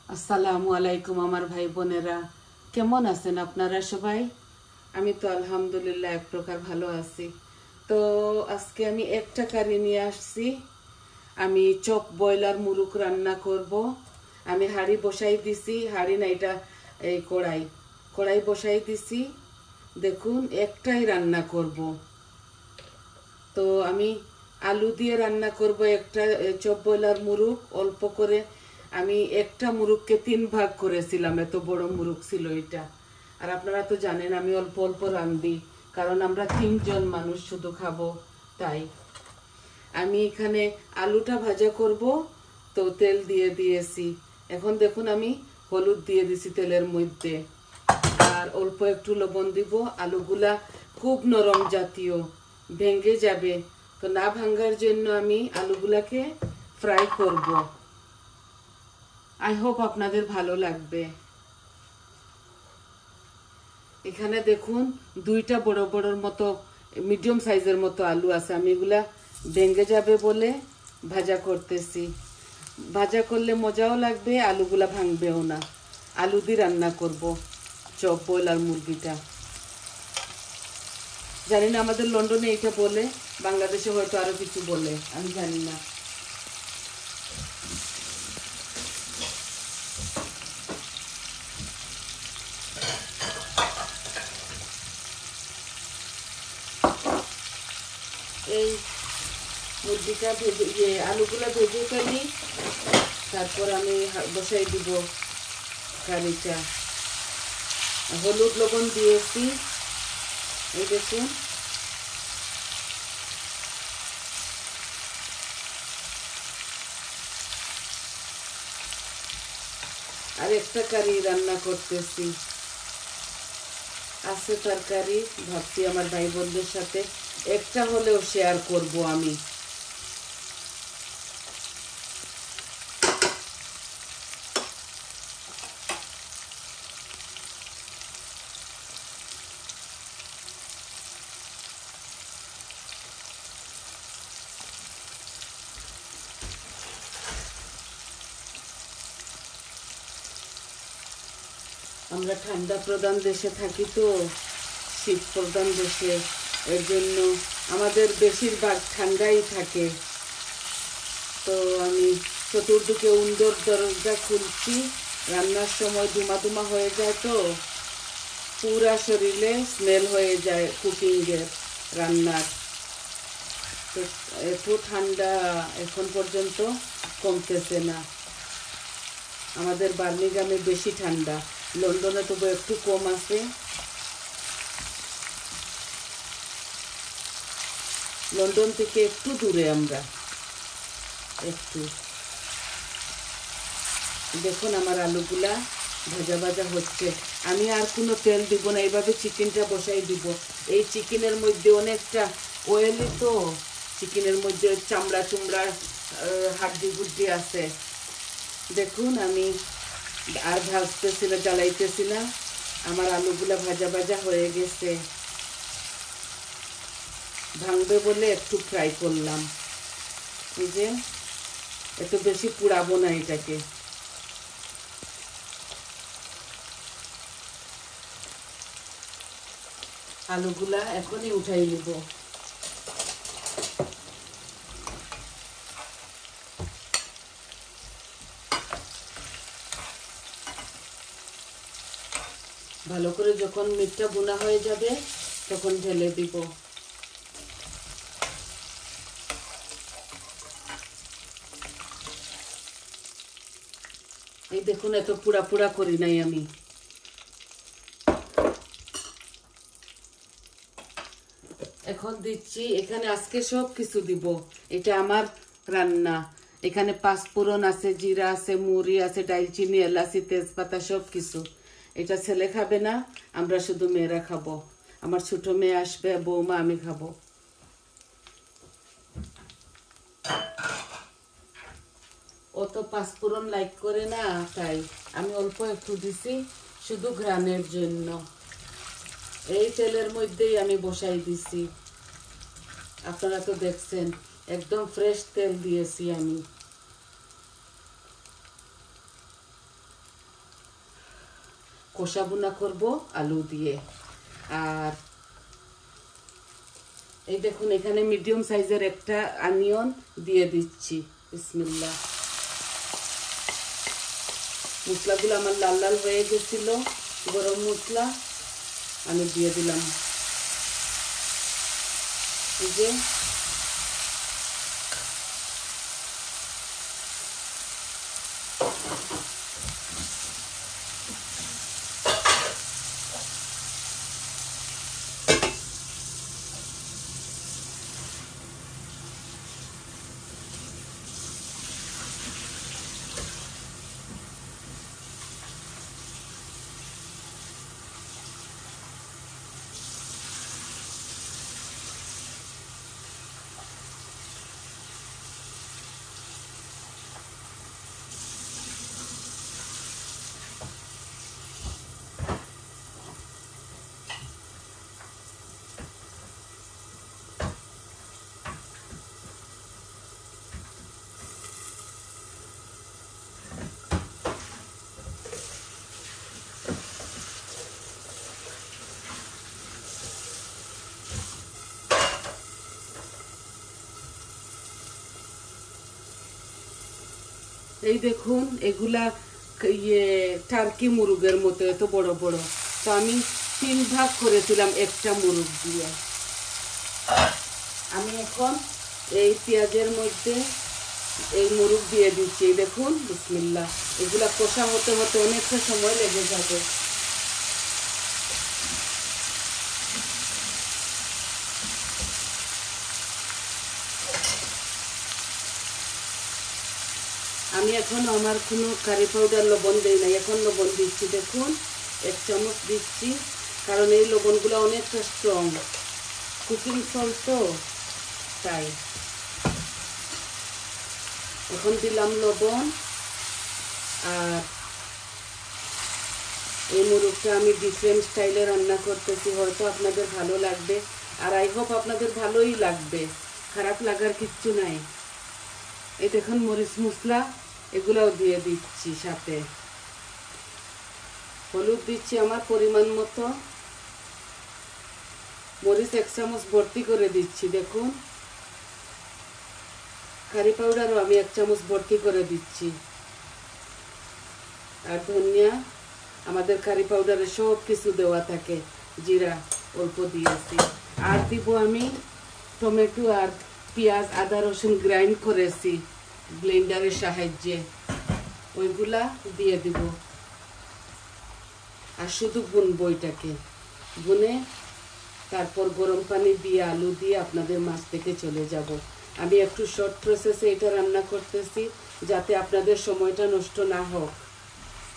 আসসালামু আলাইকুম আমার ভাই বোনেরা, কেমন আছেন আপনারা সবাই? আমি তো আলহামদুলিল্লাহ এক প্রকার ভালো আছি। তো আজকে আমি একটা কারি নিয়ে আসছি। আমি চপ ব্রয়লার মুরগ রান্না করব। আমি হাঁড়ি বসাই দিছি, হাঁড়ি না এটা এই কড়াই বসাই দিছি। দেখুন একটাই রান্না করব। তো আমি আলু দিয়ে রান্না করব একটা চপ ব্রয়লার মুরগ। অল্প করে আমি একটা মুরগকে 3 ভাগ করেছিলাম, এত বড় মুরগ ছিল এটা। আর আপনারা তো জানেন আমি অল্প অল্প রান্ধি, কারণ আমরা 3 জন মানুষ শুধু খাবো। তাই আমি এখানে আলুটা ভাজা করব। তো তেল দিয়ে দিয়েছি। এখন দেখুন আমি হলুদ দিয়ে দিছি তেলের মধ্যে, আর অল্প একটু লবণ দিব। আলুগুলা খুব নরম জাতীয়, ভেঙে যাবে। তো না ভাঙার জন্য আমি আলুগুলাকে ফ্রাই করব। আই হোপ আপনাদের ভালো লাগবে। এখানে দেখুন 2টা বড় বড়র মতো মিডিয়াম সাইজের মতো আলু আছে। আমি এগুলা ভেঙে যাবে বলে ভাজা করতেছি। ভাজা করলে মজাও লাগবে, আলুগুলা ভাঙবেও না। আলু দিয়ে রান্না করব চপ ব্রয়লার মুরগিটা। জানি না আমাদের লন্ডনে এটা বলে, বাংলাদেশে হয়তো আরো কিছু বলে, আমি জানি না। এই মুরগিটা ভেজে আলুগুলা ভেজে ফেলি, তারপর আমি বসাই দিব কারিটা। হলুদ লবণ দিয়েছি, এই দেখুন। আর একটা কারি রান্না করতেছি, আছে তরকারি। ভাবছি আমার ভাই বোনদের সাথে একটা হলেও শেয়ার করব আমি। আমরা ঠান্ডা প্রধান দেশে থাকি, তো শীত প্রধান দেশে, এর জন্য আমাদের বেশিরভাগ ঠান্ডাই থাকে। তো আমি চতুর্দিকে উইন্ডোর দরজা খুলছি। রান্নার সময় ধুমা ধুমা হয়ে যায়, তো পুরা শরীরে স্মেল হয়ে যায় কুকিংয়ের, রান্নার। তো এত ঠান্ডা এখন পর্যন্ত কমতেছে না। আমাদের বার্মিংহামে বেশি ঠান্ডা, লন্ডনে তবু একটু কম আছে। লন্ডন থেকে একটু দূরে আমরা, একটু। দেখুন আমার আলুগুলা ভাজা ভাজা হচ্ছে। আমি আর কোনো তেল দিব না, এইভাবে চিকেনটা বসাই দিব। এই চিকেনের মধ্যে অনেকটা অয়েলি, তো চিকেনের মধ্যে চামড়া চুমড়া হাড্ডি গুড্ডি আছে। দেখুন আমি আর ভাজতেছি না, জ্বালাইতেছি না। আমার আলুগুলা ভাজা ভাজা হয়ে গেছে। ভাঙবে বলে একটু ফ্রাই করলাম। এই যে এত বেশি পুড়াবো না এটাকে। আলুগুলা এখনই উঠাই নিব। ভালো করে যখন মিটটা বোনা হয়ে যাবে তখন ঢেলে দিব। এই দেখুন এত পুড়া পুড়া করি নাই আমি। এখন দিচ্ছি এখানে, আজকে সব কিছু দিব। এটা আমার রান্না। এখানে পাঁচফোড়ন আছে, জিরা আছে, মুড়ি আছে, ডালচিনি, এলাচি, তেজপাতা, সব কিছু। এটা ছেলে খাবে না, আমরা শুধু মেয়েরা খাবো। আমার ছোট মেয়ে আসবে, বৌমা, আমি খাবো। ও তো পাঁচফোড়ন লাইক করে না, তাই আমি অল্প একটু দিছি, শুধু ঘ্রাণের জন্য। এই তেলের মধ্যেই আমি বসাই দিছি। আপনারা তো দেখছেন একদম ফ্রেশ তেল দিয়েছি আমি। কষা ভুনা করব আলু দিয়ে। আর এই দেখুন এখানে মিডিয়াম সাইজের একটা অনিয়ন দিয়ে দিচ্ছি। বিসমিল্লাহ। মশলাগুলো আমার লাল লাল হয়ে গেছিল, গরম মশলা আমি দিয়ে দিলাম। এই যে এই দেখুন এগুলা টার্কি মুরগের মতো এত বড় বড়। তো আমি 3 ভাগ করেছিলাম একটা মুরগ দিয়ে। আমি এখন এই পেঁয়াজের মধ্যে এই মুরগ দিয়ে দিচ্ছি। দেখুন বিসমিল্লাহ। এগুলা কষা হতে হতে অনেকটা সময় লেগে যাবে। আমি এখন আমার কোনো কারি পাউডার লবণ দেই নাই, এখন লবণ দিচ্ছি। দেখুন 1 চামচ দিচ্ছি, কারণ এই লবণগুলো অনেকটা স্ট্রং, কুকিং সল্ট তো তাই। এখন দিলাম লবণ। আর এই মুরগটা আমি ডিফারেন্ট স্টাইলে রান্না করতেছি, হয়তো আপনাদের ভালো লাগবে। আর আই হোপ আপনাদের ভালোই লাগবে, খারাপ লাগার কিচ্ছু নাই। এই দেখুন মরিচ মশলা এগুলাও দিয়ে দিচ্ছি, সাথে হলুদ দিচ্ছি আমার পরিমাণ মতো। মরিচ 1 চামচ ভর্তি করে দিচ্ছি। দেখুন কারি পাউডারও আমি 1 চামচ ভর্তি করে দিচ্ছি। আর ধনিয়া, আমাদের কারি পাউডারে সব কিছু দেওয়া থাকে। জিরা অল্প দিয়েছি। আর দিব আমি টমেটো আর পেঁয়াজ, আদা রসুন গ্রাইন্ড করেছি ব্লেন্ডারের সাহায্যে, ওইগুলা দিয়ে দিব। আর শুধু ভুনবো এটাকে, ভুনে তারপর গরম পানি দিয়ে আলু দিয়ে আপনাদের মাছ থেকে চলে যাব। আমি একটু শর্ট প্রসেসে এটা রান্না করতেছি, যাতে আপনাদের সময়টা নষ্ট না হোক।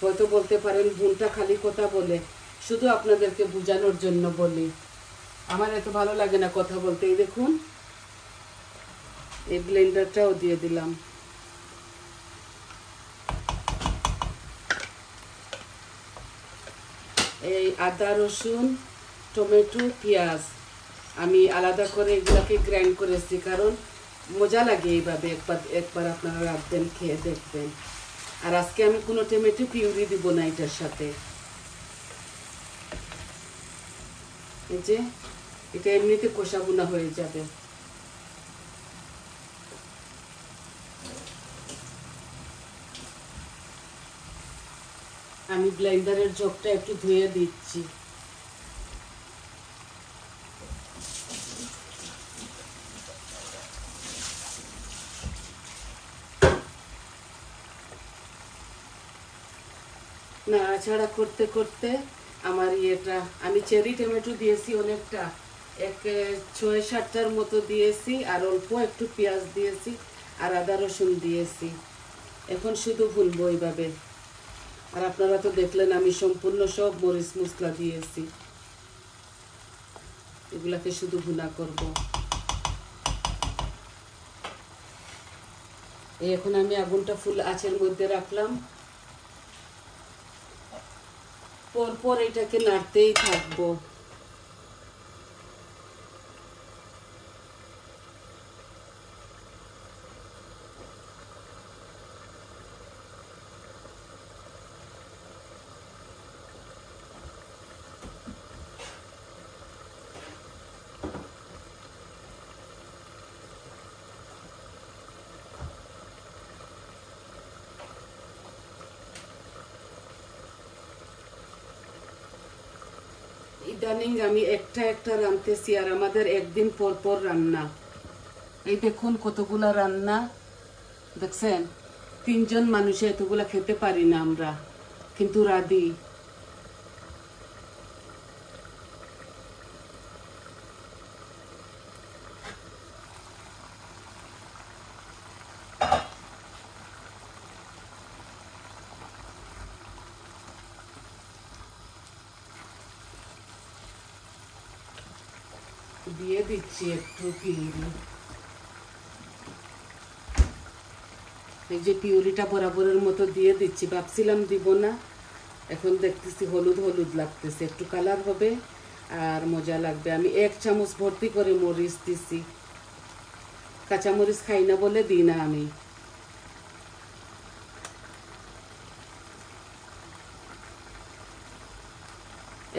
হয়তো বলতে পারেন বোনটা খালি কথা বলে, শুধু আপনাদেরকে বোঝানোর জন্য বলি। আমার এত ভালো লাগে না কথা বলতে। এই দেখুন এই ব্লেন্ডারটাও দিয়ে দিলাম। এই আদা রসুন টমেটো পেঁয়াজ আমি আলাদা করে এগুলাকে গ্রাইন্ড করেছি, কারণ মজা লাগে এইভাবে। একবার আপনারা রাখবেন, খেয়ে দেখবেন। আর আজকে আমি কোনো টমেটো পিউরি দিব না এটার সাথে। এই যে এটা এমনিতে কষা ভুনা হয়ে যাবে। আমি ব্লেন্ডারের জগটা একটু ধুয়ে দিচ্ছি। নাড়াচাড়া করতে করতে আমার ইয়েটা, আমি চেরি টমেটো দিয়েছি অনেকটা, 6-7টার মতো দিয়েছি। আর অল্প একটু পেঁয়াজ দিয়েছি আর আদা রসুন দিয়েছি। এখন শুধু ভুনবো এইভাবে। আর আপনারা তো দেখলেন আমি সম্পূর্ণ সব মরিচ মশলা দিয়েছি। এগুলাকে শুধু ভুনা করব। এখন আমি আগুনটা ফুল আঁচের মধ্যে রাখলাম। পরপর এটাকে নাড়তেই থাকবো। ইদানিং আমি একটা একটা রাঁধতেছি, আর আমাদের একদিন পর পর রান্না। এই দেখুন কতগুলা রান্না, দেখছেন? 3 জন মানুষে এতগুলা খেতে পারি না আমরা, কিন্তু রাঁধি। দিয়ে দিচ্ছি একটু পিউরি। এই যে পিউরিটা বরাবরের মতো দিয়ে দিচ্ছি, ভাবছিলাম দিব না, এখন দেখতেছি হলুদ হলুদ লাগতেছে, একটু কালার হবে আর মজা লাগবে। আমি 1 চামচ ভর্তি করে মরিচ দিছি, কাঁচামরিচ খাই না বলে দিই না আমি।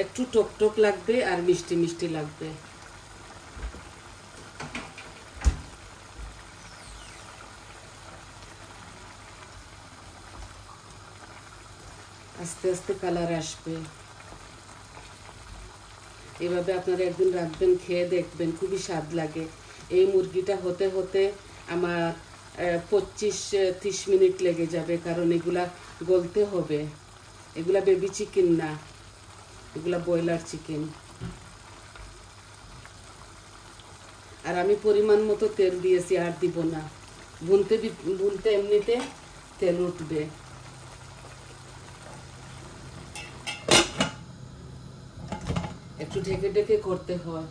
একটু টক টক লাগবে আর মিষ্টি মিষ্টি লাগবে। আস্তে আস্তে কালার আসবে। এভাবে আপনারা একদিন রাঁধবেন, খেয়ে দেখবেন, খুবই স্বাদ লাগে। এই মুরগিটা হতে হতে আমার 25-30 মিনিট লেগে যাবে, কারণ এগুলা গলতে হবে। এগুলা বেবি চিকেন না, এগুলা ব্রয়লার চিকেন। আর আমি পরিমাণ মতো তেল দিয়েছি, আর দিব না। ভুনতে এমনিতে তেল উঠবে। একটু ঢেকে ঢেকে করতে হয়,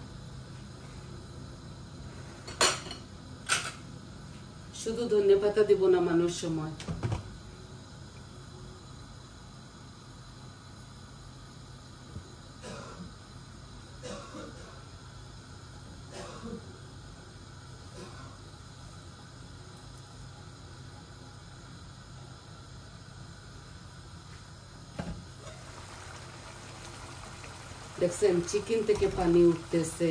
শুধু ধনেপাতা দিব নামানোর সময়। দেখছেন চিকেন থেকে পানি উঠতেছে,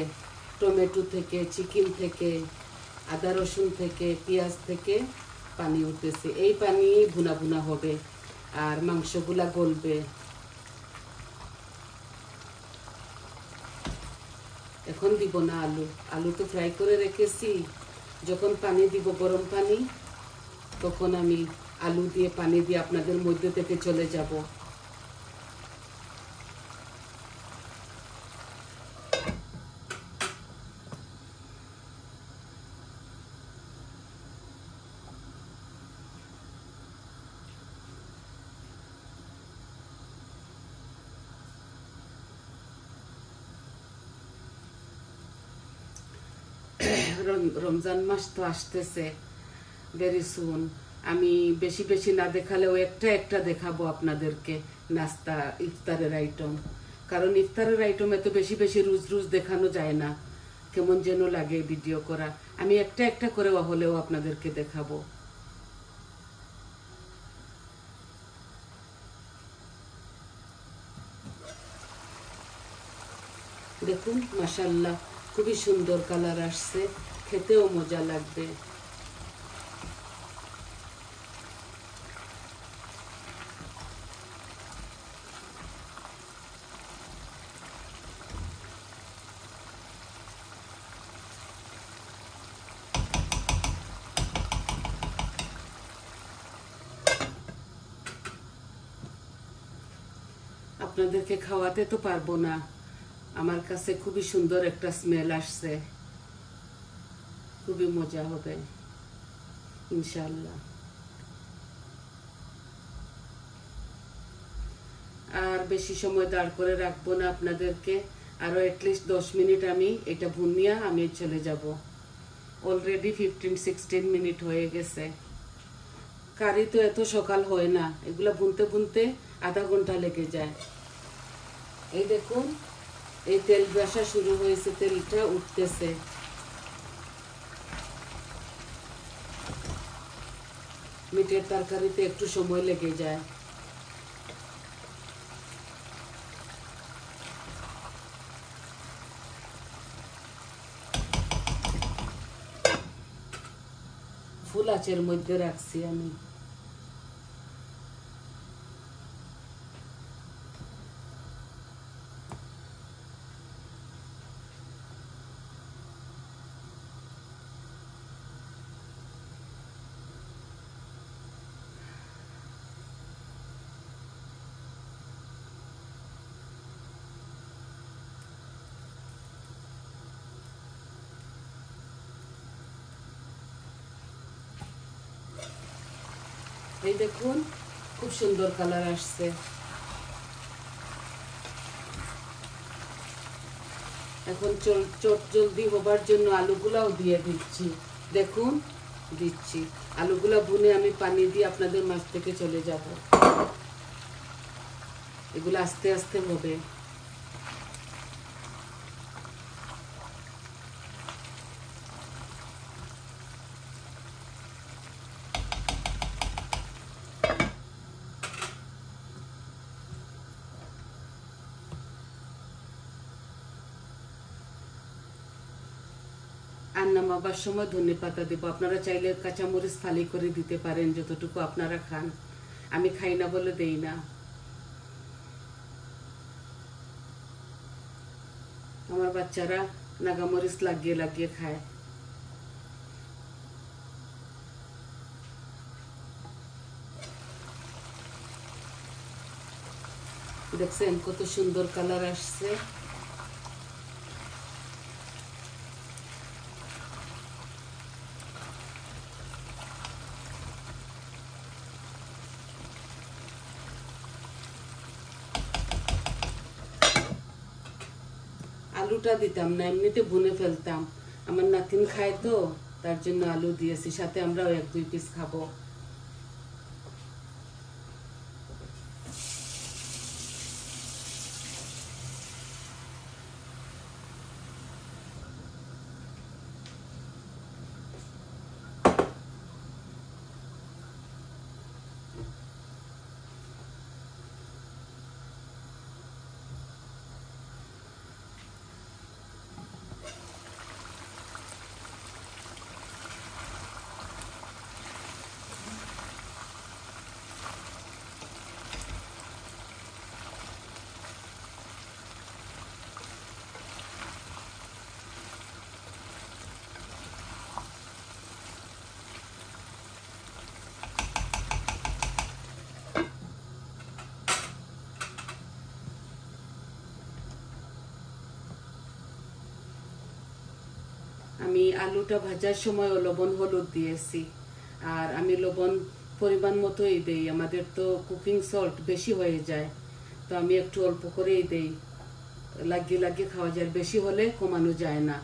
টমেটো থেকে, চিকেন থেকে, আদা রসুন থেকে, পেঁয়াজ থেকে পানি উঠতেছে। এই পানি ভুনা ভুনা হবে আর মাংসগুলা গলবে। এখন দিব না আলু, আলু তো ফ্রাই করে রেখেছি। যখন পানি দিব গরম পানি, তখন আমি আলু দিয়ে পানি দিয়ে আপনাদের মধ্যে থেকে চলে যাব। রমজান মাস তো আসতেছে ভেরি সুন। আমি বেশি বেশি না দেখালেও একটা একটা দেখাবো আপনাদেরকে নাস্তা, ইফতারের আইটেম। কারণ ইফতারের আইটেম এত বেশি বেশি রোজ রোজ দেখানো যায় না, কেমন যেন লাগে ভিডিও করা। আমি একটা একটা করে হলেও আপনাদেরকে দেখাবো। দেখুন মাশাআল্লাহ, খুবই সুন্দর কালার আসছে, খেতেও মজা লাগবে। আপনাদেরকে খাওয়াতে তো পারবো না, আমার কাছে খুবই সুন্দর একটা স্মেল আসছে, খুবই মজা হবে ইনশাআল্লাহ। আর বেশি সময় দাঁড় করে রাখবো না আপনাদেরকে, আরো অ্যাটলিস্ট 10 মিনিট আমি এটা ভুনিয়া আমি চলে যাব। অলরেডি 15-16 মিনিট হয়ে গেছে। কারি তো এত সকাল হয় না, এগুলা বুনতে বুনতে আধা ঘন্টা লেগে যায়। এই দেখুন এই তেল ব্রাশা শুরু হয়েছে, তেলটা উঠতেছে। মিটের তরকারিতে একটু সময় লেগে যায়। ফুল আঁচের মধ্যে রাখছি আমি। এই দেখুন খুব সুন্দর কালার আসছে। এখন চট জলদি হবার জন্য আলুগুলাও দিয়ে দিচ্ছি। দেখুন দিচ্ছি আলুগুলা ভুনে আমি পানি দিয়ে আপনাদের মাছ থেকে চলে যাব। এগুলো আস্তে আস্তে হবে। আর নামাবার সময় ধনেপাতা দেব। আপনারা চাইলে কাঁচামরিচ ফালি করে দিতে পারেন, যতটুকু আপনারা খান। আমি খাই না বলে দেই না। আমার বাচ্চারা নাগামরিচ লাগিয়ে লাগিয়ে খায়। দেখছেন কত সুন্দর কালার আসছে। আলুটা দিতাম না, এমনিতে ভুনে ফেলতাম। আমার নাতিন খায় তো, তার জন্য আলু দিয়েছি, সাথে আমরাও 1-2 পিস খাবো। আমি আলুটা ভাজার সময় লবণ হলুদ দিয়েছি, আর আমি লবণ পরিমাণ মতোই দেই। আমাদের তো কুকিং সল্ট বেশি হয়ে যায়, তো আমি একটু অল্প করেই দেই। লাগিয়ে লাগিয়ে খাওয়া যায়, বেশি হলে কমানো যায় না।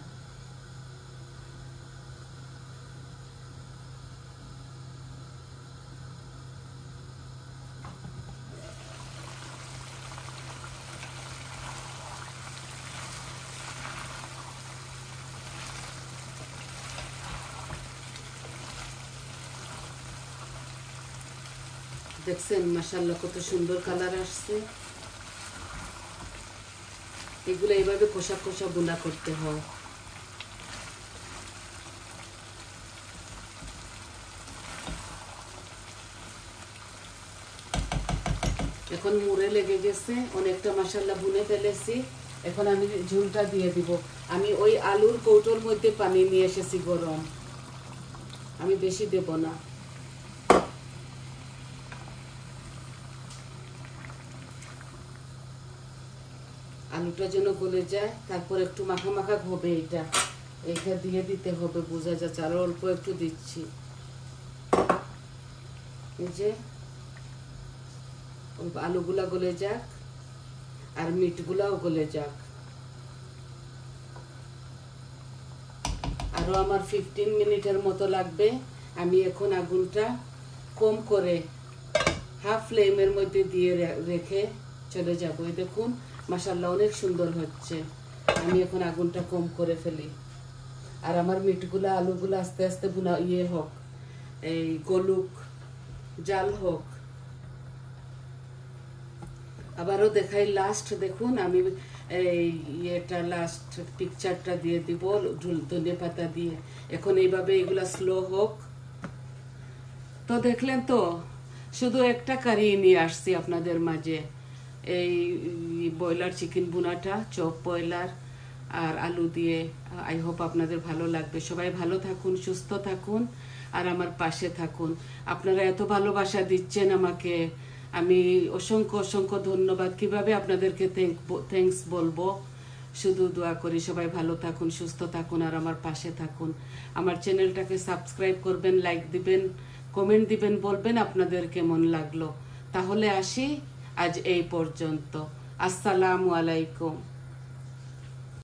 দেখছেন মাশাআল্লাহ কত সুন্দর কালার আসছে। এগুলো এইভাবে কষা কষা গুঁড়া করতে হয়। এখন মুড়ে লেগে গেছে, অনেকটা মাশাআল্লাহ ভুনে ফেলেছি। এখন আমি ঝোলটা দিয়ে দিব। আমি ওই আলুর কৌটোর মধ্যে পানি নিয়ে এসেছি গরম, আমি বেশি দেব না। আলুটা যেন গলে যায়, তারপর একটু মাখা মাখা হবে। এইটা দিয়ে দিতে হবে, বোঝা যাচ্ছে। আরো অল্প একটু দিচ্ছি। এই যে আলুগুলা গলে যাক আর মিটগুলাও গলে যাক। আরো আমার 15 মিনিটের মতো লাগবে। আমি এখন আগুনটা কম করে হাফ ফ্লেমের মধ্যে দিয়ে রেখে চলে যাব। এই দেখুন মাশাআল্লাহ অনেক সুন্দর হচ্ছে। আমি এখন আগুনটা কম করে ফেলি। আর আমার মিটগুলা আলুগুলা আস্তে আস্তে হোক, এই গলুক, জাল হোক। আবারও দেখাই লাস্ট। দেখুন আমি এই লাস্ট পিকচারটা দিয়ে দিব ধনে পাতা দিয়ে। এখন এইভাবে এগুলা স্লো হোক। তো দেখলেন তো, শুধু একটা কারি নিয়ে আসছি আপনাদের মাঝে। এই ব্রয়লার চিকেন বুনাটা, চপ ব্রয়লার আর আলু দিয়ে। আই হোপ আপনাদের ভালো লাগবে। সবাই ভালো থাকুন, সুস্থ থাকুন আর আমার পাশে থাকুন। আপনারা এত ভালোবাসা দিচ্ছেন আমাকে, আমি অসংখ্য অসংখ্য ধন্যবাদ। কিভাবে আপনাদেরকে থ্যাঙ্কস বলবো। শুধু দোয়া করি সবাই ভালো থাকুন, সুস্থ থাকুন আর আমার পাশে থাকুন। আমার চ্যানেলটাকে সাবস্ক্রাইব করবেন, লাইক দিবেন, কমেন্ট দিবেন, বলবেন আপনাদের কেমন লাগলো। তাহলে আসি, আজ এই পর্যন্ত। আসসালামু আলাইকুম।